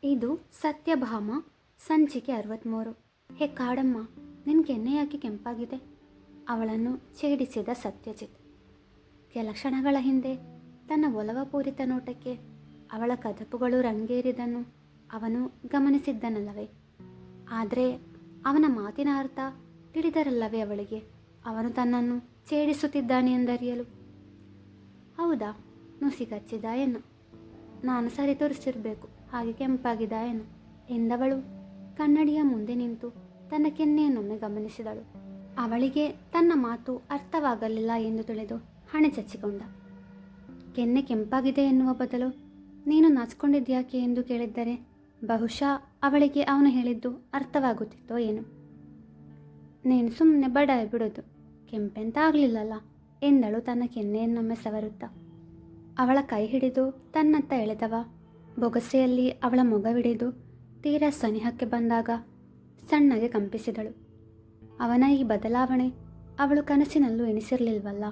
ಇದು ಸತ್ಯಭಾಮ ಸಂಚಿಕೆ 63. ಹೇ ಕಾಡಮ್ಮ, ನಿನ್ನ ಕೆನ್ನೆ ಯಾಕೆ ಕೆಂಪಾಗಿದೆ? ಅವಳನ್ನು ಛೇಡಿಸಿದ ಸತ್ಯಜಿತ್. ಕೆಲ ಕ್ಷಣಗಳ ಹಿಂದೆ ತನ್ನ ಒಲವಪೂರಿತ ನೋಟಕ್ಕೆ ಅವಳ ಕದಪುಗಳು ರಂಗೇರಿದನ್ನು ಅವನು ಗಮನಿಸಿದ್ದನಲ್ಲವೇ? ಆದರೆ ಅವನ ಮಾತಿನ ಅರ್ಥ ತಿಳಿದರಲ್ಲವೇ ಅವಳಿಗೆ ಅವನು ತನ್ನನ್ನು ಛೇಡಿಸುತ್ತಿದ್ದಾನೆ ಎಂದರಿಯಲು? ಹೌದಾ, ನುಸಿ ಕಚ್ಚಿದ ಏನು? ನಾನು ಸರಿ ತೋರಿಸಿರಬೇಕು, ಹಾಗೆ ಕೆಂಪಾಗಿದ ಏನು ಎಂದವಳು ಕನ್ನಡಿಯ ಮುಂದೆ ನಿಂತು ತನ್ನ ಕೆನ್ನೆಯನ್ನೊಮ್ಮೆ ಗಮನಿಸಿದಳು. ಅವಳಿಗೆ ತನ್ನ ಮಾತು ಅರ್ಥವಾಗಲಿಲ್ಲ ಎಂದು ತಿಳಿದು ಹಣೆ ಚಚ್ಚಿಕೊಂಡ. ಕೆನ್ನೆ ಕೆಂಪಾಗಿದೆ ಎನ್ನುವ ಬದಲು ನೀನು ನಾಚಿಕೊಂಡಿದ್ಯಾಕೆ ಎಂದು ಕೇಳಿದ್ದರೆ ಬಹುಶಃ ಅವಳಿಗೆ ಅವನು ಹೇಳಿದ್ದು ಅರ್ಥವಾಗುತ್ತಿತ್ತೋ ಏನು. ನೀನು ಸುಮ್ಮನೆ ಬಡಾಯಿ ಬಿಡೋದು, ಕೆಂಪೆಂತ ಆಗಲಿಲ್ಲಲ್ಲ ಎಂದಳು ತನ್ನ ಕೆನ್ನೆಯನ್ನೊಮ್ಮೆ ಸವರುತ್ತಾ. ಅವಳ ಕೈ ಹಿಡಿದು ತನ್ನತ್ತ ಎಳೆದವ ಬೊಗಸೆಯಲ್ಲಿ ಅವಳ ಮೊಗವಿಡಿದು ತೀರಾ ಸನಿಹಕ್ಕೆ ಬಂದಾಗ ಸಣ್ಣಗೆ ಕಂಪಿಸಿದಳು. ಅವನ ಈ ಬದಲಾವಣೆ ಅವಳು ಕನಸಿನಲ್ಲೂ ಎಣಿಸಿರಲಿಲ್ವಲ್ಲ.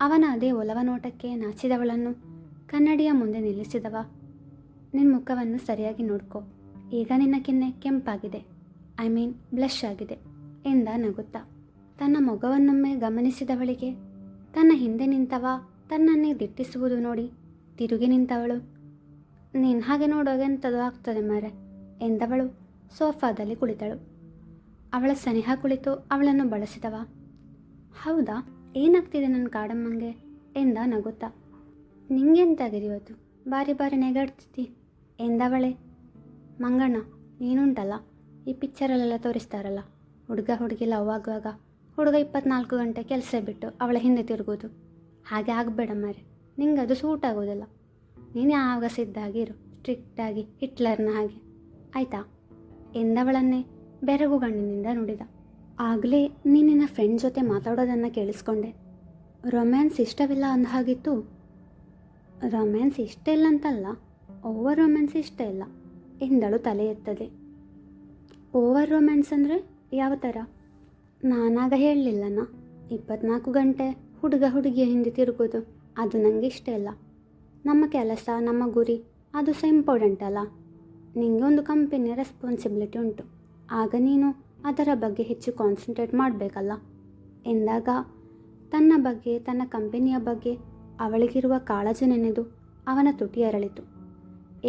ಅವನ ಅದೇ ಒಲವ ನೋಟಕ್ಕೆ ನಾಚಿದವಳನ್ನು ಕನ್ನಡಿಯ ಮುಂದೆ ನಿಲ್ಲಿಸಿದವ. ನಿನ್ನ ಮುಖವನ್ನು ಸರಿಯಾಗಿ ನೋಡ್ಕೊ, ಈಗ ನಿನ್ನ ಕೆನ್ನೆ ಕೆಂಪಾಗಿದೆ, ಬ್ಲಷ್ ಆಗಿದೆ ಎಂದ ನಗುತ್ತಾ. ತನ್ನ ಮೊಗವನ್ನೊಮ್ಮೆ ಗಮನಿಸಿದವಳಿಗೆ ತನ್ನ ಹಿಂದೆ ನಿಂತವ ತನ್ನನ್ನೇ ದಿಟ್ಟಿಸುವುದು ನೋಡಿ ತಿರುಗಿ ನಿಂತವಳು. ನೀನು ಹಾಗೆ ನೋಡುವಾಗ ಎಂಥದ್ದು ಆಗ್ತದೆ ಮಾರೆ ಎಂದವಳು ಸೋಫಾದಲ್ಲಿ ಕುಳಿತಳು. ಅವಳ ಸನಿಹ ಕುಳಿತು ಅವಳನ್ನು ಬಳಸಿದವ. ಹೌದಾ, ಏನಾಗ್ತಿದೆ ನನ್ನ ಕಾಡಮ್ಮಂಗೆ ಎಂದ ನಗುತ್ತಾ. ನಿಂಗೆಂತಾಗಿದೆ ಇವತ್ತು, ಬಾರಿ ಬಾರಿ ನೆಗಾಡ್ತಿದ್ದಿ ಎಂದವಳೆ. ಮಂಗಣ್ಣ, ನೀನುಂಟಲ್ಲ, ಈ ಪಿಕ್ಚರಲ್ಲೆಲ್ಲ ತೋರಿಸ್ತಾರಲ್ಲ, ಹುಡುಗ ಹುಡುಗಿ ಲವ್ ಆಗುವಾಗ ಹುಡುಗ 24 ಗಂಟೆ ಕೆಲಸ ಬಿಟ್ಟು ಅವಳ ಹಿಂದೆ ತಿರುಗೋದು, ಹಾಗೆ ಆಗಬೇಡ ಮಾರೆ, ನಿಂಗೆ ಅದು ಸೂಟ್ ಆಗೋದಿಲ್ಲ. ನೀನು ಯಾವಾಗ ಸಿದ್ಧಾಗಿರು, ಸ್ಟ್ರಿಕ್ಟಾಗಿ ಹಿಟ್ಲರ್ನ ಹಾಗೆ, ಆಯಿತಾ ಎಂದವಳನ್ನೇ ಬೆರಗು ಗಣ್ಣಿನಿಂದ ನುಡಿದ. ಆಗಲೇ ನಿನ್ನ ಫ್ರೆಂಡ್ ಜೊತೆ ಮಾತಾಡೋದನ್ನು ಕೇಳಿಸ್ಕೊಂಡೆ. ರೊಮ್ಯಾನ್ಸ್ ಇಷ್ಟವಿಲ್ಲ ಅಂದ ಹಾಗಿತ್ತು. ರೊಮ್ಯಾನ್ಸ್ ಇಷ್ಟ ಇಲ್ಲ ಅಂತಲ್ಲ, ಓವರ್ ರೊಮ್ಯಾನ್ಸ್ ಇಷ್ಟ ಇಲ್ಲ ಎಂದಳು ತಲೆ ಎತ್ತದೆ. ಓವರ್ ರೊಮ್ಯಾನ್ಸ್ ಅಂದರೆ ಯಾವ ಥರ? ನಾನಾಗ ಹೇಳಲಿಲ್ಲನ, 24 ಗಂಟೆ ಹುಡುಗ ಹುಡುಗಿಯ ಹಿಂದೆ ತಿರುಗೋದು ಅದು ನನಗೆ ಇಷ್ಟ ಇಲ್ಲ. ನಮ್ಮ ಕೆಲಸ, ನಮ್ಮ ಗುರಿ ಅದು ಸಹ ಇಂಪಾರ್ಟೆಂಟ್ ಅಲ್ಲ. ನಿಮಗೆ ಒಂದು ಕಂಪನಿಯ ರೆಸ್ಪಾನ್ಸಿಬಿಲಿಟಿ ಉಂಟು, ಆಗ ನೀನು ಅದರ ಬಗ್ಗೆ ಹೆಚ್ಚು ಕಾನ್ಸಂಟ್ರೇಟ್ ಮಾಡಬೇಕಲ್ಲ ಎಂದಾಗ ತನ್ನ ಬಗ್ಗೆ, ತನ್ನ ಕಂಪನಿಯ ಬಗ್ಗೆ ಅವಳಿಗಿರುವ ಕಾಳಜಿ ನೆನೆದು ಅವನ ತುಟಿ ಅರಳಿತು.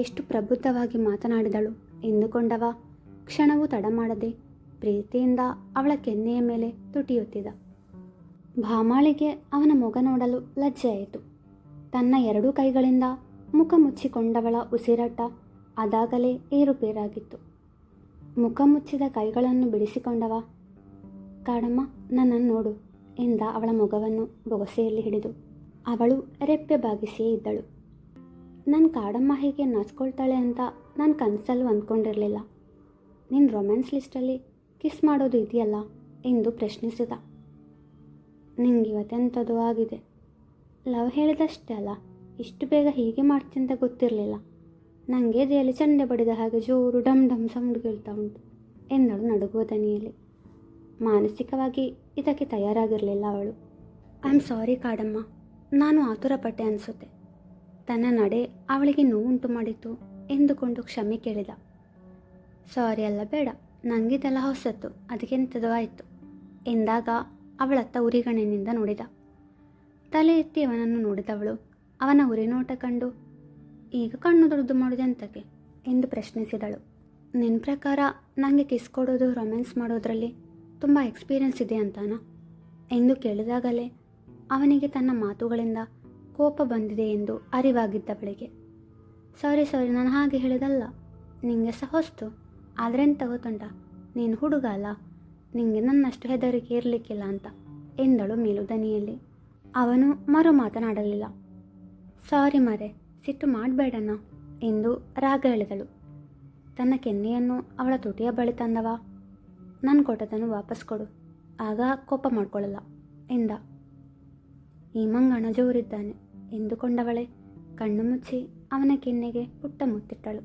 ಎಷ್ಟು ಪ್ರಬುದ್ಧವಾಗಿ ಮಾತನಾಡಿದಳು ಎಂದುಕೊಂಡವ ಕ್ಷಣವೂ ತಡ ಮಾಡದೆ ಪ್ರೀತಿಯಿಂದ ಅವಳ ಕೆನ್ನೆಯ ಮೇಲೆ ತುಟಿಯೊತ್ತಿದ. ಭಾಮಾಳಿಗೆ ಅವನ ಮೊಗ ನೋಡಲು ಲಜ್ಜೆಯಾಯಿತು. ತನ್ನ 2 ಕೈಗಳಿಂದ ಮುಖ ಮುಚ್ಚಿಕೊಂಡವಳ ಉಸಿರಾಟ ಅದಾಗಲೇ ಏರುಪೇರಾಗಿತ್ತು. ಮುಖ ಮುಚ್ಚಿದ ಕೈಗಳನ್ನು ಬಿಡಿಸಿಕೊಂಡವ, ಕಾಡಮ್ಮ ನನ್ನನ್ನು ನೋಡು ಎಂದ ಅವಳ ಮೊಗವನ್ನು ಬೊಗಸೆಯಲ್ಲಿ ಹಿಡಿದು. ಅವಳು ರೆಪ್ಪೆ ಬಾಗಿಸಿಯೇ ಇದ್ದಳು. ನನ್ನ ಕಾಡಮ್ಮ ಹೀಗೆ ನಾಚ್ಕೊಳ್ತಾಳೆ ಅಂತ ನಾನು ಕನಸಲ್ಲೂ ಅಂದ್ಕೊಂಡಿರಲಿಲ್ಲ. ನಿನ್ನ ರೊಮ್ಯಾನ್ಸ್ ಲಿಸ್ಟಲ್ಲಿ ಕಿಸ್ ಮಾಡೋದು ಇದೆಯಲ್ಲ ಎಂದು ಪ್ರಶ್ನಿಸಿದ. ನಿಂಗೆ ಇವತ್ತೆಂಥದ್ದು ಆಗಿದೆ. ಲವ್ ಹೇಳಿದಷ್ಟೇ ಅಲ್ಲ, ಇಷ್ಟು ಬೇಗ ಹೀಗೆ ಮಾಡ್ತಿಂತ ಗೊತ್ತಿರಲಿಲ್ಲ. ನನಗೆ ಎದೆಯಲ್ಲಿ ಚಂಡೆ ಬಡಿದ ಹಾಗೆ ಜೋರು ಡಮ್ ಡಮ್ ಸೌಂಡ್ ಕೇಳ್ತಾ ಉಂಟು ಎಂದಳು ನಡುಗುವ ದನಿಯಲ್ಲಿ. ಮಾನಸಿಕವಾಗಿ ಇದಕ್ಕೆ ತಯಾರಾಗಿರಲಿಲ್ಲ ಅವಳು. ಐ ಆಮ್ ಸಾರಿ ಕಾಡಮ್ಮ, ನಾನು ಆತುರಪಟ್ಟೆ ಅನಿಸುತ್ತೆ. ತನ್ನ ನಡೆ ಅವಳಿಗೆ ನೋವುಂಟು ಮಾಡಿತು ಎಂದುಕೊಂಡು ಕ್ಷಮೆ ಕೇಳಿದ. ಸಾರಿ ಅಲ್ಲ, ಬೇಡ, ನನಗಿದೆಲ್ಲ ಹೊಸತ್ತು, ಅದಕ್ಕೆಂಥದ್ದು ಆಯಿತು ಎಂದಾಗ ಅವಳತ್ತ ಉರಿಗಣ್ಣಿನಿಂದ ನೋಡಿದ. ತಲೆ ಎತ್ತಿ ಅವನನ್ನು ನೋಡಿದವಳು ಅವನ ಉರಿನೋಟ ಕಂಡು, ಈಗ ಕಣ್ಣು ದೊಡ್ಡದು ಮಾಡೋದೆಂತಕ್ಕೆ ಎಂದು ಪ್ರಶ್ನಿಸಿದಳು. ನಿನ್ನ ಪ್ರಕಾರ ನನಗೆ ಕಿಸ್ ಕೊಡೋದು, ರೊಮ್ಯಾನ್ಸ್ ಮಾಡೋದ್ರಲ್ಲಿ ತುಂಬ ಎಕ್ಸ್ಪೀರಿಯನ್ಸ್ ಇದೆ ಅಂತಾನ ಎಂದು ಕೇಳಿದಾಗಲೇ ಅವನಿಗೆ ತನ್ನ ಮಾತುಗಳಿಂದ ಕೋಪ ಬಂದಿದೆ ಎಂದು ಅರಿವಾಗಿದ್ದವಳಿಗೆ. ಸಾರಿ, ನಾನು ಹಾಗೆ ಹೇಳಿದಲ್ಲ, ನಿಂಗೆ ಸಹ ಹೊಸ್ತು. ಆದರೆ ಎಂತ ಗೊತ್ತುಂಟ, ನೀನು ಹುಡುಗ ಅಲ್ಲ, ನಿಂಗೆ ನನ್ನಷ್ಟು ಹೆದರಿಕೆ ಇರಲಿಕ್ಕಿಲ್ಲ ಅಂತ ಎಂದಳು ಮೇಲು ದನಿಯಲ್ಲಿ. ಅವನು ಮರು ಮಾತನಾಡಲಿಲ್ಲ. ಸಾರಿ ಮರೆ, ಸಿಟ್ಟು ಮಾಡಬೇಡಣ್ಣ ಎಂದು ರಾಗ ಎಳೆದಳು. ತನ್ನ ಕೆನ್ನೆಯನ್ನು ಅವಳ ತುಟಿಯ ಬಳಿ ತಂದವ. ನಾನು ಕೊಟ್ಟದನ್ನು ವಾಪಸ್ ಕೊಡು, ಆಗ ಕೋಪ ಮಾಡ್ಕೊಳ್ಳಲ್ಲ ಎಂದ. ಈ ಮಂಗಣ ಜೋರಿದ್ದಾನೆ ಎಂದುಕೊಂಡವಳೆ ಕಣ್ಣು ಮುಚ್ಚಿ ಅವನ ಕೆನ್ನೆಗೆ ಪುಟ್ಟ ಮುತ್ತಿಟ್ಟಳು.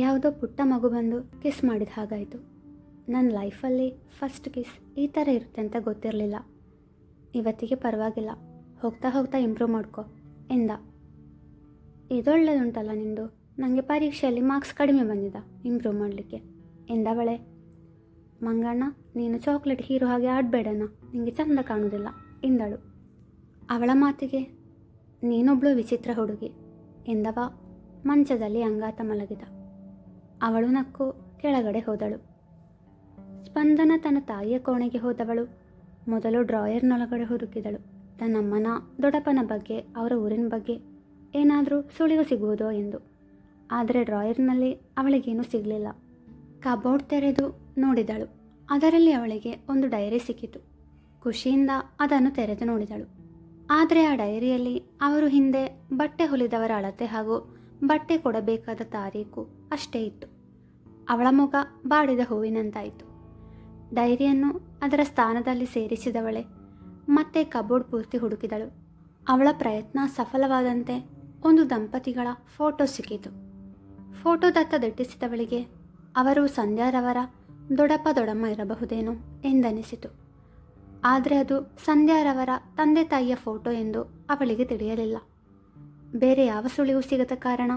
ಯಾವುದೋ ಪುಟ್ಟ ಮಗು ಬಂದು ಕಿಸ್ ಮಾಡಿದ ಹಾಗಾಯಿತು. ನನ್ನ ಲೈಫಲ್ಲಿ ಫಸ್ಟ್ ಕಿಸ್ ಈ ಥರ ಇರುತ್ತೆ ಅಂತ ಗೊತ್ತಿರಲಿಲ್ಲ. ಇವತ್ತಿಗೆ ಪರವಾಗಿಲ್ಲ, ಹೋಗ್ತಾ ಹೋಗ್ತಾ ಇಂಪ್ರೂವ್ ಮಾಡ್ಕೊ ಎಂದ. ಇದೊಳ್ಳೆದುಂಟಲ್ಲ ನಿಂದು, ನನಗೆ ಪರೀಕ್ಷೆಯಲ್ಲಿ ಮಾರ್ಕ್ಸ್ ಕಡಿಮೆ ಬಂದಿದೆ, ಇಂಪ್ರೂವ್ ಮಾಡಲಿಕ್ಕೆ ಎಂದವಳೆ. ಮಂಗಣ್ಣ, ನೀನು ಚಾಕ್ಲೇಟ್ ಹೀರೋ ಹಾಗೆ ಆಡಬೇಡಣ್ಣ, ನಿನಗೆ ಚಂದ ಕಾಣುವುದಿಲ್ಲ ಎಂದಳು. ಅವಳ ಮಾತಿಗೆ ನೀನೊಬ್ಳು ವಿಚಿತ್ರ ಹುಡುಗಿ ಎಂದವ ಮಂಚದಲ್ಲಿ ಅಂಗಾತ ಮಲಗಿದ. ಅವಳು ನಕ್ಕು ಕೆಳಗಡೆ ಹೋದಳು. ಸ್ಪಂದನ ತನ್ನ ತಾಯಿಯ ಕೋಣೆಗೆ ಹೋದವಳು ಮೊದಲು ಡ್ರಾಯರ್ನೊಳಗಡೆ ಹುಡುಕಿದಳು. ತನ್ನಮ್ಮನ ದೊಡ್ಡಪ್ಪನ ಬಗ್ಗೆ, ಅವರ ಊರಿನ ಬಗ್ಗೆ ಏನಾದರೂ ಸುಳಿವು ಸಿಗುವುದೋ ಎಂದು. ಆದರೆ ಡ್ರಾಯರ್ನಲ್ಲಿ ಅವಳಿಗೇನೂ ಸಿಗಲಿಲ್ಲ. ಕಬೋರ್ಡ್ ತೆರೆದು ನೋಡಿದಳು. ಅದರಲ್ಲಿ ಅವಳಿಗೆ ಒಂದು ಡೈರಿ ಸಿಕ್ಕಿತು. ಖುಷಿಯಿಂದ ಅದನ್ನು ತೆರೆದು ನೋಡಿದಳು. ಆದರೆ ಆ ಡೈರಿಯಲ್ಲಿ ಅವರು ಹಿಂದೆ ಬಟ್ಟೆ ಹೊಲಿದವರ ಅಳತೆ ಹಾಗೂ ಬಟ್ಟೆ ಕೊಡಬೇಕಾದ ತಾರೀಕು ಅಷ್ಟೇ ಇತ್ತು. ಅವಳ ಮುಖ ಬಾಡಿದ ಹೂವಿನಂತಾಯಿತು. ಡೈರಿಯನ್ನು ಅದರ ಸ್ಥಾನದಲ್ಲಿ ಸೇರಿಸಿದವಳೆ ಮತ್ತೆ ಕಬೋರ್ಡ್ ಪೂರ್ತಿ ಹುಡುಕಿದಳು. ಅವಳ ಪ್ರಯತ್ನ ಸಫಲವಾದಂತೆ ಒಂದು ದಂಪತಿಗಳ ಫೋಟೋ ಸಿಕ್ಕಿತು. ಫೋಟೋದತ್ತ ದಿಟ್ಟಿಸಿದವಳಿಗೆ ಅವರು ಸಂಧ್ಯಾರವರ ದೊಡ್ಡಪ್ಪ ದೊಡ್ಡಮ್ಮ ಇರಬಹುದೇನೋ ಎಂದನಿಸಿತು. ಆದರೆ ಅದು ಸಂಧ್ಯಾರವರ ತಂದೆ ತಾಯಿಯ ಫೋಟೋ ಎಂದು ಅವಳಿಗೆ ತಿಳಿಯಲಿಲ್ಲ. ಬೇರೆ ಯಾವ ಸುಳಿವು ಸಿಗದ ಕಾರಣ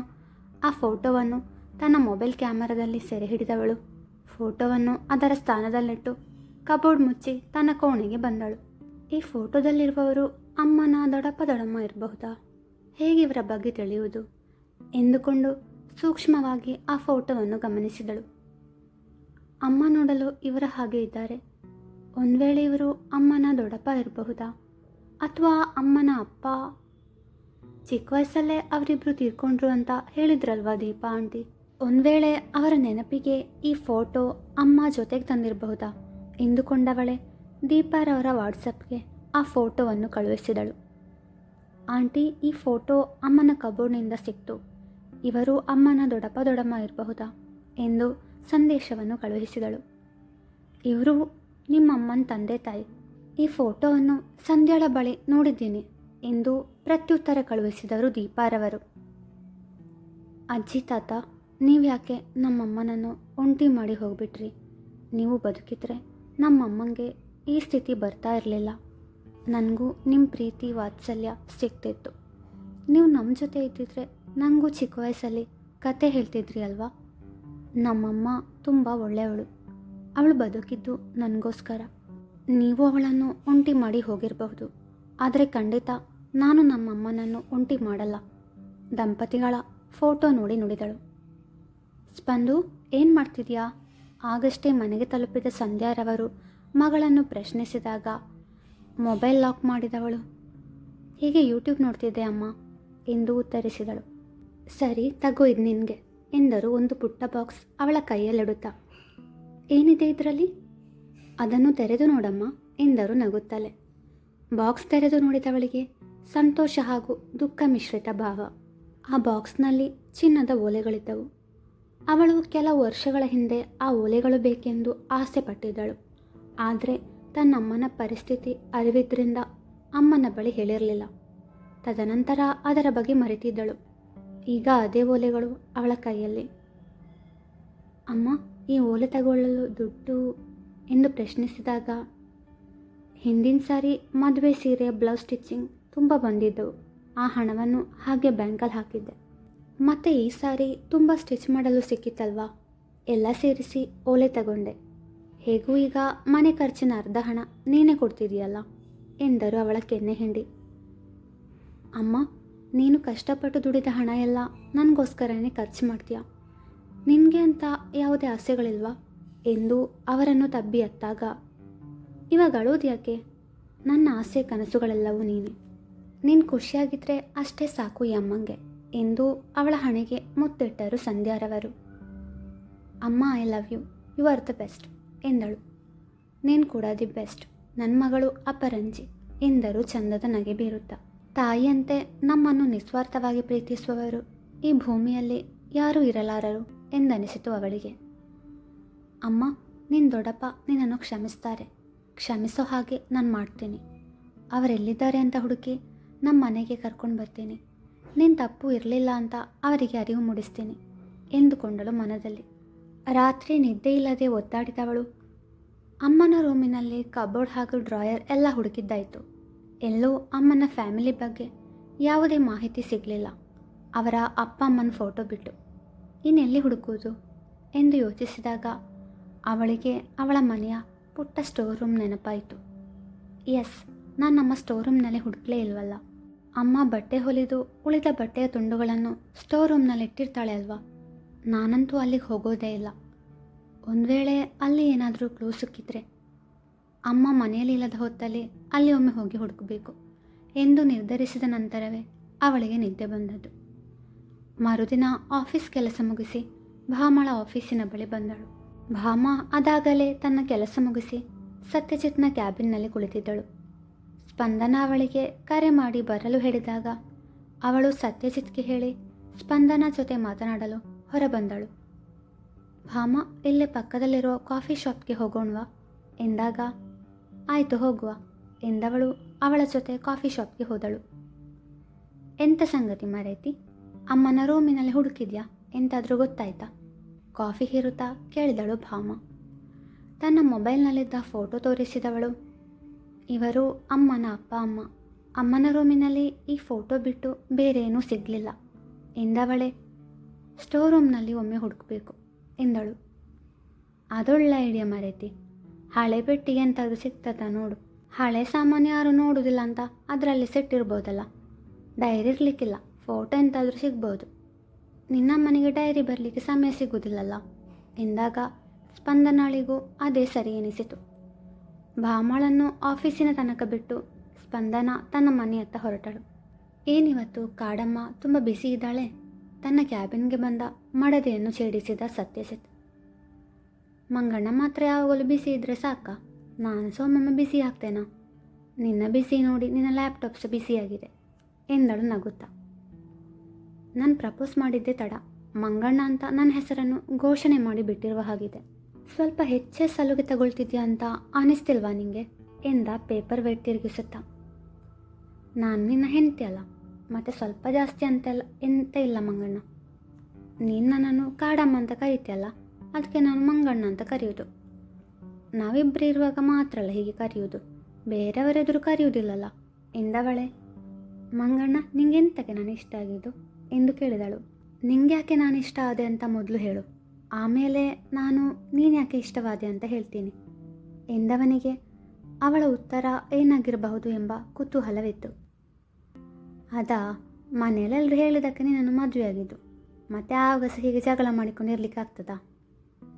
ಆ ಫೋಟೋವನ್ನು ತನ್ನ ಮೊಬೈಲ್ ಕ್ಯಾಮರಾದಲ್ಲಿ ಸೆರೆ ಹಿಡಿದವಳು ಫೋಟೋವನ್ನು ಅದರ ಸ್ಥಾನದಲ್ಲಿಟ್ಟು ಕಬೋರ್ಡ್ ಮುಚ್ಚಿ ತನ್ನ ಕೋಣೆಗೆ ಬಂದಳು. ಈ ಫೋಟೋದಲ್ಲಿರುವವರು ಅಮ್ಮನ ದೊಡ್ಡಪ್ಪ ದೊಡ್ಡಮ್ಮ ಇರಬಹುದಾ? ಹೇಗೆ ಇವರ ಬಗ್ಗೆ ತಿಳಿಯುವುದು ಎಂದುಕೊಂಡು ಸೂಕ್ಷ್ಮವಾಗಿ ಆ ಫೋಟೋವನ್ನು ಗಮನಿಸಿದಳು. ಅಮ್ಮ ನೋಡಲು ಇವರ ಹಾಗೆ ಇದ್ದಾರೆ. ಒಂದು ವೇಳೆ ಇವರು ಅಮ್ಮನ ದೊಡ್ಡಪ್ಪ ಇರಬಹುದಾ? ಅಥವಾ ಅಮ್ಮನ ಅಪ್ಪ? ಚಿಕ್ಕ ವಯಸ್ಸಲ್ಲೇ ಅವರಿಬ್ಬರು ತೀರ್ಕೊಂಡ್ರು ಅಂತ ಹೇಳಿದ್ರಲ್ವಾ ದೀಪಾ ಆಂಟಿ. ಒಂದು ವೇಳೆ ಅವರ ನೆನಪಿಗೆ ಈ ಫೋಟೋ ಅಮ್ಮ ಜೊತೆಗೆ ತಂದಿರಬಹುದಾ ಎಂದುಕೊಂಡವಳೆ ದೀಪಾರವರ ವಾಟ್ಸಪ್ಗೆ ಆ ಫೋಟೋವನ್ನು ಕಳುಹಿಸಿದಳು. ಆಂಟಿ, ಈ ಫೋಟೋ ಅಮ್ಮನ ಕಬೋರ್ಡ್ನಿಂದ ಸಿಕ್ತು. ಇವರು ಅಮ್ಮನ ದೊಡ್ಡಪ್ಪ ದೊಡ್ಡಮ್ಮ ಇರಬಹುದಾ ಎಂದು ಸಂದೇಶವನ್ನು ಕಳುಹಿಸಿದಳು. ಇವರು ನಿಮ್ಮಮ್ಮನ ತಂದೆ ತಾಯಿ. ಈ ಫೋಟೋವನ್ನು ಸಂಧ್ಯಾಳ ಬಳಿ ನೋಡಿದ್ದೀನಿ ಎಂದು ಪ್ರತ್ಯುತ್ತರ ಕಳುಹಿಸಿದರು ದೀಪಾರವರು. ಅಜ್ಜಿ ತಾತ, ನೀವು ಯಾಕೆ ನಮ್ಮಮ್ಮನನ್ನು ಒಂಟಿ ಮಾಡಿ ಹೋಗ್ಬಿಟ್ರಿ? ನೀವು ಬದುಕಿದ್ರೆ ನಮ್ಮಮ್ಮಂಗೆ ಈ ಸ್ಥಿತಿ ಬರ್ತಾ ಇರಲಿಲ್ಲ. ನನಗೂ ನಿಮ್ಮ ಪ್ರೀತಿ ವಾತ್ಸಲ್ಯ ಸಿಗ್ತಿತ್ತು. ನೀವು ನಮ್ಮ ಜೊತೆ ಇದ್ದಿದ್ರೆ ನನಗೂ ಚಿಕ್ಕ ವಯಸ್ಸಲ್ಲಿ ಕತೆ ಹೇಳ್ತಿದ್ರಿ ಅಲ್ವಾ? ನಮ್ಮಮ್ಮ ತುಂಬ ಒಳ್ಳೆಯವಳು. ಅವಳು ಬದುಕಿದ್ದು ನನಗೋಸ್ಕರ. ನೀವು ಅವಳನ್ನು ಒಂಟಿ ಮಾಡಿ ಹೋಗಿರಬಹುದು, ಆದರೆ ಖಂಡಿತ ನಾನು ನಮ್ಮಮ್ಮನನ್ನು ಒಂಟಿ ಮಾಡಲ್ಲ. ದಂಪತಿಗಳ ಫೋಟೋ ನೋಡಿ ನುಡಿದಳು. ಸ್ಪಂದು, ಏನು ಮಾಡ್ತಿದ್ಯಾ? ಆಗಷ್ಟೇ ಮನೆಗೆ ತಲುಪಿದ ಸಂಧ್ಯಾರವರು ಮಗಳನ್ನು ಪ್ರಶ್ನಿಸಿದಾಗ ಮೊಬೈಲ್ ಲಾಕ್ ಮಾಡಿದವಳು ಹೀಗೆ ಯೂಟ್ಯೂಬ್ ನೋಡ್ತಿದ್ದೆ ಅಮ್ಮ ಎಂದು ಉತ್ತರಿಸಿದಳು. ಸರಿ ತಗೋ, ಇದು ನಿನಗೆ ಎಂದರು ಒಂದು ಪುಟ್ಟ ಬಾಕ್ಸ್ ಅವಳ ಕೈಯಲ್ಲಿಡುತ್ತಾ. ಏನಿದೆ ಇದರಲ್ಲಿ? ಅದನ್ನು ತೆರೆದು ನೋಡಮ್ಮ ಎಂದರು ನಗುತ್ತಲೇ. ಬಾಕ್ಸ್ ತೆರೆದು ನೋಡಿದವಳಿಗೆ ಸಂತೋಷ ಹಾಗೂ ದುಃಖ ಮಿಶ್ರಿತ ಭಾವ. ಆ ಬಾಕ್ಸ್ನಲ್ಲಿ ಚಿನ್ನದ ಓಲೆಗಳಿದ್ದವು. ಅವಳು ಕೆಲವು ವರ್ಷಗಳ ಹಿಂದೆ ಆ ಓಲೆಗಳು ಬೇಕೆಂದು ಆಸೆ ಪಟ್ಟಿದ್ದಳು. ಆದರೆ ತನ್ನಮ್ಮನ ಪರಿಸ್ಥಿತಿ ಅರಿವಿದ್ರಿಂದ ಅಮ್ಮನ ಬಳಿ ಹೇಳಿರಲಿಲ್ಲ. ತದನಂತರ ಅದರ ಬಗ್ಗೆ ಮರೆತಿದ್ದಳು. ಈಗ ಅದೇ ಓಲೆಗಳು ಅವಳ ಕೈಯಲ್ಲಿ. ಅಮ್ಮ, ಈ ಓಲೆ ತಗೊಳ್ಳಲು ದುಡ್ಡು ಎಂದು ಪ್ರಶ್ನಿಸಿದಾಗ, ಹಿಂದಿನ ಸಾರಿ ಮದುವೆ ಸೀರೆಯ ಬ್ಲೌಸ್ ಸ್ಟಿಚ್ಚಿಂಗ್ ತುಂಬ ಬಂದಿದ್ದವು. ಆ ಹಣವನ್ನು ಹಾಗೆ ಬ್ಯಾಂಕಲ್ಲಿ ಹಾಕಿದ್ದೆ. ಮತ್ತು ಈ ಸಾರಿ ತುಂಬ ಸ್ಟಿಚ್ ಮಾಡಲು ಸಿಕ್ಕಿತ್ತಲ್ವಾ, ಎಲ್ಲ ಸೇರಿಸಿ ಓಲೆ ತಗೊಂಡೆ. ಹೇಗೂ ಈಗ ಮನೆ ಖರ್ಚಿನ ಅರ್ಧ ಹಣ ನೀನೇ ಕೊಡ್ತಿದೀಯಲ್ಲ ಎಂದರು ಅವಳ ಕೆನ್ನೆ ಹಿಂಡಿ. ಅಮ್ಮ, ನೀನು ಕಷ್ಟಪಟ್ಟು ದುಡಿದ ಹಣ ಎಲ್ಲ ನನಗೋಸ್ಕರನೇ ಖರ್ಚು ಮಾಡ್ತೀಯ. ನಿನಗೆ ಅಂತ ಯಾವುದೇ ಆಸೆಗಳಿಲ್ವಾ ಎಂದು ಅವರನ್ನು ತಬ್ಬಿ ಎತ್ತಾಗ, ಇವಾಗ ಅಳೋದು ಯಾಕೆ? ನನ್ನ ಆಸೆ ಕನಸುಗಳೆಲ್ಲವೂ ನೀನೆ. ನೀನು ಖುಷಿಯಾಗಿದ್ದರೆ ಅಷ್ಟೇ ಸಾಕು ಈ ಅಮ್ಮಂಗೆ ಎಂದು ಅವಳ ಹಣೆಗೆ ಮುತ್ತಿಟ್ಟರು ಸಂಧ್ಯಾರವರು. ಅಮ್ಮ, I love you, you are the best ಎಂದಳು. ನೀನು ಕೂಡ ದಿ ಬೆಸ್ಟ್, ನನ್ನ ಮಗಳು ಅಪರಂಜಿ ಎಂದರು ಚಂದದ ನಗೆ ಬೀರುತ್ತಾ. ತಾಯಿಯಂತೆ ನಮ್ಮನ್ನು ನಿಸ್ವಾರ್ಥವಾಗಿ ಪ್ರೀತಿಸುವವರು ಈ ಭೂಮಿಯಲ್ಲಿ ಯಾರೂ ಇರಲಾರರು ಎಂದನಿಸಿತು ಅವಳಿಗೆ. ಅಮ್ಮ, ನಿನ್ನ ದೊಡ್ಡಪ್ಪ ನಿನ್ನನ್ನು ಕ್ಷಮಿಸ್ತಾರೆ. ಕ್ಷಮಿಸೋ ಹಾಗೆ ನಾನು ಮಾಡ್ತೀನಿ. ಅವರೆಲ್ಲಿದ್ದಾರೆ ಅಂತ ಹುಡುಕಿ ನಮ್ಮ ಮನೆಗೆ ಕರ್ಕೊಂಡು ಬರ್ತೀನಿ. ನಿನ್ನ ತಪ್ಪು ಇರಲಿಲ್ಲ ಅಂತ ಅವರಿಗೆ ಅರಿವು ಮೂಡಿಸ್ತೀನಿ ಎಂದುಕೊಂಡಳು ಮನದಲ್ಲಿ. ರಾತ್ರಿ ನಿದ್ದೆ ಇಲ್ಲದೆ ಒದ್ದಾಡಿದವಳು ಅಮ್ಮನ ರೂಮಿನಲ್ಲಿ ಕಬೋರ್ಡ್ ಹಾಗೂ ಡ್ರಾಯರ್ ಎಲ್ಲ ಹುಡುಕಿದ್ದಾಯಿತು. ಎಲ್ಲೂ ಅಮ್ಮನ ಫ್ಯಾಮಿಲಿ ಬಗ್ಗೆ ಯಾವುದೇ ಮಾಹಿತಿ ಸಿಗಲಿಲ್ಲ, ಅವರ ಅಪ್ಪ ಅಮ್ಮನ ಫೋಟೋ ಬಿಟ್ಟು. ಇನ್ನೆಲ್ಲಿ ಹುಡುಕುವುದು ಎಂದು ಯೋಚಿಸಿದಾಗ ಅವಳಿಗೆ ಅವಳ ಮನೆಯ ಪುಟ್ಟ ಸ್ಟೋರ್ ರೂಮ್ ನೆನಪಾಯಿತು. ಎಸ್, ನಾನು ನಮ್ಮ ಸ್ಟೋರ್ ರೂಮ್ನಲ್ಲಿ ಹುಡುಕಲೇ ಇಲ್ವಲ್ಲ. ಅಮ್ಮ ಬಟ್ಟೆ ಹೊಲಿದು ಉಳಿದ ಬಟ್ಟೆಯ ತುಂಡುಗಳನ್ನು ಸ್ಟೋರ್ ರೂಮ್ನಲ್ಲಿ ಇಟ್ಟಿರ್ತಾಳೆ ಅಲ್ವಾ. ನಾನಂತೂ ಅಲ್ಲಿಗೆ ಹೋಗೋದೇ ಇಲ್ಲ. ಒಂದು ವೇಳೆ ಅಲ್ಲಿ ಏನಾದರೂ ಕ್ಲೂ ಸಿಕ್ಕಿದ್ರೆ ಅಮ್ಮ ಮನೆಯಲ್ಲಿ ಇಲ್ಲದ ಹೊತ್ತಲ್ಲಿ ಅಲ್ಲಿ ಒಮ್ಮೆ ಹೋಗಿ ಹುಡುಕಬೇಕು ಎಂದು ನಿರ್ಧರಿಸಿದ ನಂತರವೇ ಅವಳಿಗೆ ನಿದ್ದೆ ಬಂದದ್ದು. ಮರುದಿನ ಆಫೀಸ್ ಕೆಲಸ ಮುಗಿಸಿ ಭಾಮಳ ಆಫೀಸಿನ ಬಳಿ ಬಂದಳು. ಭಾಮ ಅದಾಗಲೇ ತನ್ನ ಕೆಲಸ ಮುಗಿಸಿ ಸತ್ಯಜಿತ್ನ ಕ್ಯಾಬಿನ್ನಲ್ಲಿ ಕುಳಿತಿದ್ದಳು. ಸ್ಪಂದನ ಅವಳಿಗೆ ಕರೆ ಮಾಡಿ ಬರಲು ಹೇಳಿದಾಗ ಅವಳು ಸತ್ಯಜಿತ್ಗೆ ಹೇಳಿ ಸ್ಪಂದನ ಜೊತೆ ಮಾತನಾಡಲು ಹೊರಬಂದಳು. ಭಾಮ, ಇಲ್ಲೇ ಪಕ್ಕದಲ್ಲಿರೋ ಕಾಫಿ ಶಾಪ್ಗೆ ಹೋಗೋಣವಾ ಎಂದಾಗ ಆಯಿತು ಹೋಗುವ ಎಂದವಳು ಅವಳ ಜೊತೆ ಕಾಫಿ ಶಾಪ್ಗೆ ಹೋದಳು. ಎಂಥ ಸಂಗತಿ ಮರೇತಿ, ಅಮ್ಮನ ರೂಮಿನಲ್ಲಿ ಹುಡುಕಿದ್ಯಾ? ಎಂತಾದರೂ ಗೊತ್ತಾಯ್ತಾ? ಕಾಫಿ ಹೀರುತ್ತಾ ಕೇಳಿದಳು ಭಾಮ. ತನ್ನ ಮೊಬೈಲ್ನಲ್ಲಿದ್ದ ಫೋಟೋ ತೋರಿಸಿದವಳು, ಇವರು ಅಮ್ಮನ ಅಪ್ಪ ಅಮ್ಮ. ಅಮ್ಮನ ರೂಮಿನಲ್ಲಿ ಈ ಫೋಟೋ ಬಿಟ್ಟು ಬೇರೇನೂ ಸಿಗಲಿಲ್ಲ ಎಂದವಳೆ. ಸ್ಟೋರ್ ರೂಮ್ನಲ್ಲಿ ಒಮ್ಮೆ ಹುಡುಕಬೇಕು ಎಂದಳು. ಅದೊಳ್ಳೆ ಐಡಿಯಾ ಮರೇತಿ. ಹಳೆ ಪೆಟ್ಟಿಗೆ ಎಂತಾದರೂ ಸಿಗ್ತದ ನೋಡು. ಹಳೆ ಸಾಮಾನು ಯಾರು ನೋಡುವುದಿಲ್ಲ ಅಂತ ಅದರಲ್ಲಿ ಸಿಟ್ಟಿರ್ಬೋದಲ್ಲ. ಡೈರಿ ಇರಲಿಕ್ಕಿಲ್ಲ, ಫೋಟೋ ಎಂತಾದರೂ ಸಿಗ್ಬೋದು. ನಿನ್ನಮ್ಮನಿಗೆ ಡೈರಿ ಬರಲಿಕ್ಕೆ ಸಮಯ ಸಿಗುವುದಿಲ್ಲಲ್ಲ ಎಂದಾಗ ಸ್ಪಂದನಾಳಿಗೂ ಅದೇ ಸರಿ ಎನಿಸಿತು. ಭಾಮಳನ್ನು ಆಫೀಸಿನ ತನಕ ಬಿಟ್ಟು ಸ್ಪಂದನ ತನ್ನ ಮನೆಯತ್ತ ಹೊರಟಳು. ಏನಿವತ್ತು ಕಾಡಮ್ಮ ತುಂಬ ಬಿಸಿ ಇದ್ದಾಳೆ? ತನ್ನ ಕ್ಯಾಬಿನ್ಗೆ ಬಂದ ಮಡದಿಯನ್ನು ಛೇಡಿಸಿದ ಸತ್ಯಜಿತ್. ಮಂಗಣ್ಣ ಮಾತ್ರ ಯಾವಾಗಲೂ ಬಿಸಿ ಇದ್ದರೆ ಸಾಕ, ನಾನು ಸೊಮ್ಮೊಮ್ಮೆ ಬಿಸಿ ಆಗ್ತೇನಾ? ನಿನ್ನ ಬಿಸಿ ನೋಡಿ ನಿನ್ನ ಲ್ಯಾಪ್ಟಾಪ್ಸ್ ಬಿಸಿಯಾಗಿದೆ ಎಂದಳು ನಗುತ್ತಾ. ನಾನು ಪ್ರಪೋಸ್ ಮಾಡಿದ್ದೆ ತಡ, ಮಂಗಣ್ಣ ಅಂತ ನನ್ನ ಹೆಸರನ್ನು ಘೋಷಣೆ ಮಾಡಿ ಬಿಟ್ಟಿರುವ ಹಾಗಿದೆ. ಸ್ವಲ್ಪ ಹೆಚ್ಚೇ ಸಲುಗೆ ತಗೊಳ್ತಿದ್ಯಾ ಅಂತ ಅನಿಸ್ತಿಲ್ವಾ ನಿಂಗೆ ಎಂದ ಪೇಪರ್ ವೇಟ್ ತಿರುಗಿಸುತ್ತಾ. ನಾನು ನಿನ್ನ ಹೆಂಡತಿ ಅಲ್ಲ, ಮತ್ತು ಸ್ವಲ್ಪ ಜಾಸ್ತಿ ಅಂತೆಲ್ಲ ಎಂತ ಇಲ್ಲ ಮಂಗಣ್ಣ. ನೀನು ನನ್ನನ್ನು ಕಾಡಮ್ಮ ಅಂತ ಕರೀತಿಯಲ್ಲ, ಅದಕ್ಕೆ ನಾನು ಮಂಗಣ್ಣ ಅಂತ ಕರೆಯೋದು. ನಾವಿಬ್ಬರು ಇರುವಾಗ ಮಾತ್ರ ಅಲ್ಲ ಹೀಗೆ ಕರೆಯೋದು, ಬೇರೆಯವರೆದುರು ಕರೆಯುವುದಿಲ್ಲಲ್ಲ ಎಂದವಳೆ. ಮಂಗಣ್ಣ, ನಿಂಗೆಂತಕ್ಕೆ ನಾನು ಇಷ್ಟ ಆಗಿದ್ದು ಎಂದು ಕೇಳಿದಳು. ನಿಂಗೆ ಯಾಕೆ ನಾನು ಇಷ್ಟ ಆದೆ ಅಂತ ಮೊದಲು ಹೇಳು, ಆಮೇಲೆ ನಾನು ನೀನು ಯಾಕೆ ಇಷ್ಟವಾದೆ ಅಂತ ಹೇಳ್ತೀನಿ ಎಂದವನಿಗೆ ಅವಳ ಉತ್ತರ ಏನಾಗಿರಬಹುದು ಎಂಬ ಕುತೂಹಲವಿತ್ತು. ಅದಾ, ಮನೆಯಲ್ಲೆಲ್ಲರೂ ಹೇಳಿದ್ದಕ್ಕೆ ನೀನನ್ನು ಮದುವೆಯಾಗಿದ್ದು, ಮತ್ತು ಆವಾಗ ಸಹ ಹೀಗೆ ಜಗಳ ಮಾಡಿಕೊಂಡಿರ್ಲಿಕ್ಕೆ ಆಗ್ತದಾ?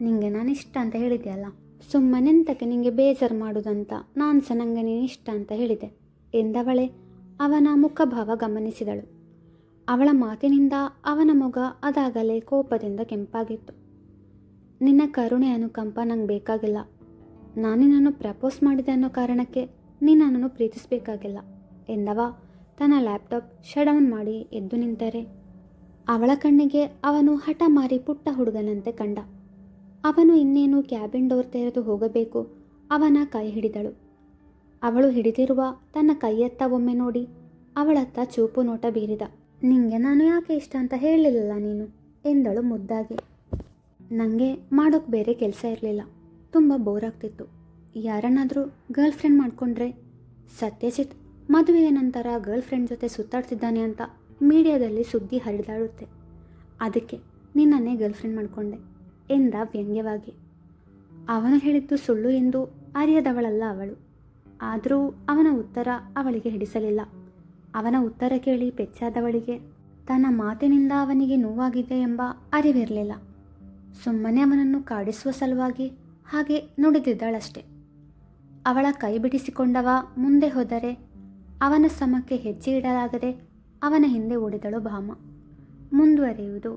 ನಿಂಗೆ ನಾನು ಇಷ್ಟ ಅಂತ ಹೇಳಿದೆಯಲ್ಲ, ಸುಮ್ಮನೆಂತಕ್ಕೆ ನಿಂಗೆ ಬೇಜಾರು ಮಾಡೋದಂತ ನಾನು ಸಹ ನನಗೆ ನೀನು ಇಷ್ಟ ಅಂತ ಹೇಳಿದೆ ಎಂದವಳೆ ಅವನ ಮುಖಭಾವ ಗಮನಿಸಿದಳು. ಅವಳ ಮಾತಿನಿಂದ ಅವನ ಮೊಗ ಅದಾಗಲೇ ಕೋಪದಿಂದ ಕೆಂಪಾಗಿತ್ತು. ನಿನ್ನ ಕರುಣೆ ಅನುಕಂಪ ನಂಗೆ ಬೇಕಾಗಿಲ್ಲ. ನಾನು ನಿನ್ನನ್ನು ಪ್ರಪೋಸ್ ಮಾಡಿದೆ ಅನ್ನೋ ಕಾರಣಕ್ಕೆ ನೀನು ನನ್ನನ್ನು ಪ್ರೀತಿಸಬೇಕಾಗಿಲ್ಲ ಎಂದವ ತನ್ನ ಲ್ಯಾಪ್ಟಾಪ್ ಶಟ್ ಡೌನ್ ಮಾಡಿ ಎದ್ದು ನಿಂತರೆ ಅವಳ ಕಣ್ಣಿಗೆ ಅವನು ಹಠಮಾರಿ ಪುಟ್ಟ ಹುಡುಗನಂತೆ ಕಂಡ. ಅವನು ಇನ್ನೇನು ಕ್ಯಾಬಿನ್ ಡೋರ್ ತೆರೆದು ಹೋಗಬೇಕು, ಅವನ ಕೈ ಹಿಡಿದಳು. ಅವಳು ಹಿಡಿದಿರುವ ತನ್ನ ಕೈಯತ್ತ ಒಮ್ಮೆ ನೋಡಿ ಅವಳತ್ತ ಚೂಪು ನೋಟ ಬೀರಿದ. ನಿಂಗೆ ನಾನು ಯಾಕೆ ಇಷ್ಟ ಅಂತ ಹೇಳಲಿಲ್ಲ ನೀನು ಎಂದಳು ಮುದ್ದಾಗಿ. ನನಗೆ ಮಾಡೋಕ್ಕೆ ಬೇರೆ ಕೆಲಸ ಇರಲಿಲ್ಲ, ತುಂಬ ಬೋರ್ ಆಗ್ತಿತ್ತು. ಯಾರನ್ನಾದರೂ ಗರ್ಲ್ ಫ್ರೆಂಡ್ ಮಾಡಿಕೊಂಡ್ರೆ ಸತ್ಯಜಿತ್ ಮದುವೆಯ ನಂತರ ಗರ್ಲ್ ಫ್ರೆಂಡ್ ಜೊತೆ ಸುತ್ತಾಡ್ತಿದ್ದಾನೆ ಅಂತ ಮೀಡಿಯಾದಲ್ಲಿ ಸುದ್ದಿ ಹರಿದಾಡುತ್ತೆ. ಅದಕ್ಕೆ ನಿನ್ನನ್ನೇ ಗರ್ಲ್ ಫ್ರೆಂಡ್ ಮಾಡಿಕೊಂಡೆ ಎಂದ ವ್ಯಂಗ್ಯವಾಗಿ. ಅವನು ಹೇಳಿದ್ದು ಸುಳ್ಳು ಎಂದು ಅರಿಯದವಳಲ್ಲ ಅವಳು. ಆದರೂ ಅವನ ಉತ್ತರ ಅವಳಿಗೆ ಹಿಡಿಸಲಿಲ್ಲ. ಅವನ ಉತ್ತರ ಕೇಳಿ ಪೆಚ್ಚಾದವಳಿಗೆ ತನ್ನ ಮಾತಿನಿಂದ ಅವನಿಗೆ ನೋವಾಗಿದೆ ಎಂಬ ಅರಿವಿರಲಿಲ್ಲ. ಸುಮ್ಮನೆ ಅವನನ್ನು ಕಾಡಿಸುವ ಸಲುವಾಗಿ ಹಾಗೆ ನುಡಿದಿದ್ದಳಷ್ಟೆ. ಅವಳ ಕೈ ಬಿಡಿಸಿಕೊಂಡವ ಮುಂದೆ ಹೋದರೆ ಅವನ ಸಮಕ್ಕೆ ಹೆಜ್ಜೆ ಇಡಲಾಗದೆ ಅವನ ಹಿಂದೆ ಓಡಿದಳು ಭಾಮ. ಮುಂದುವರಿಯುವುದು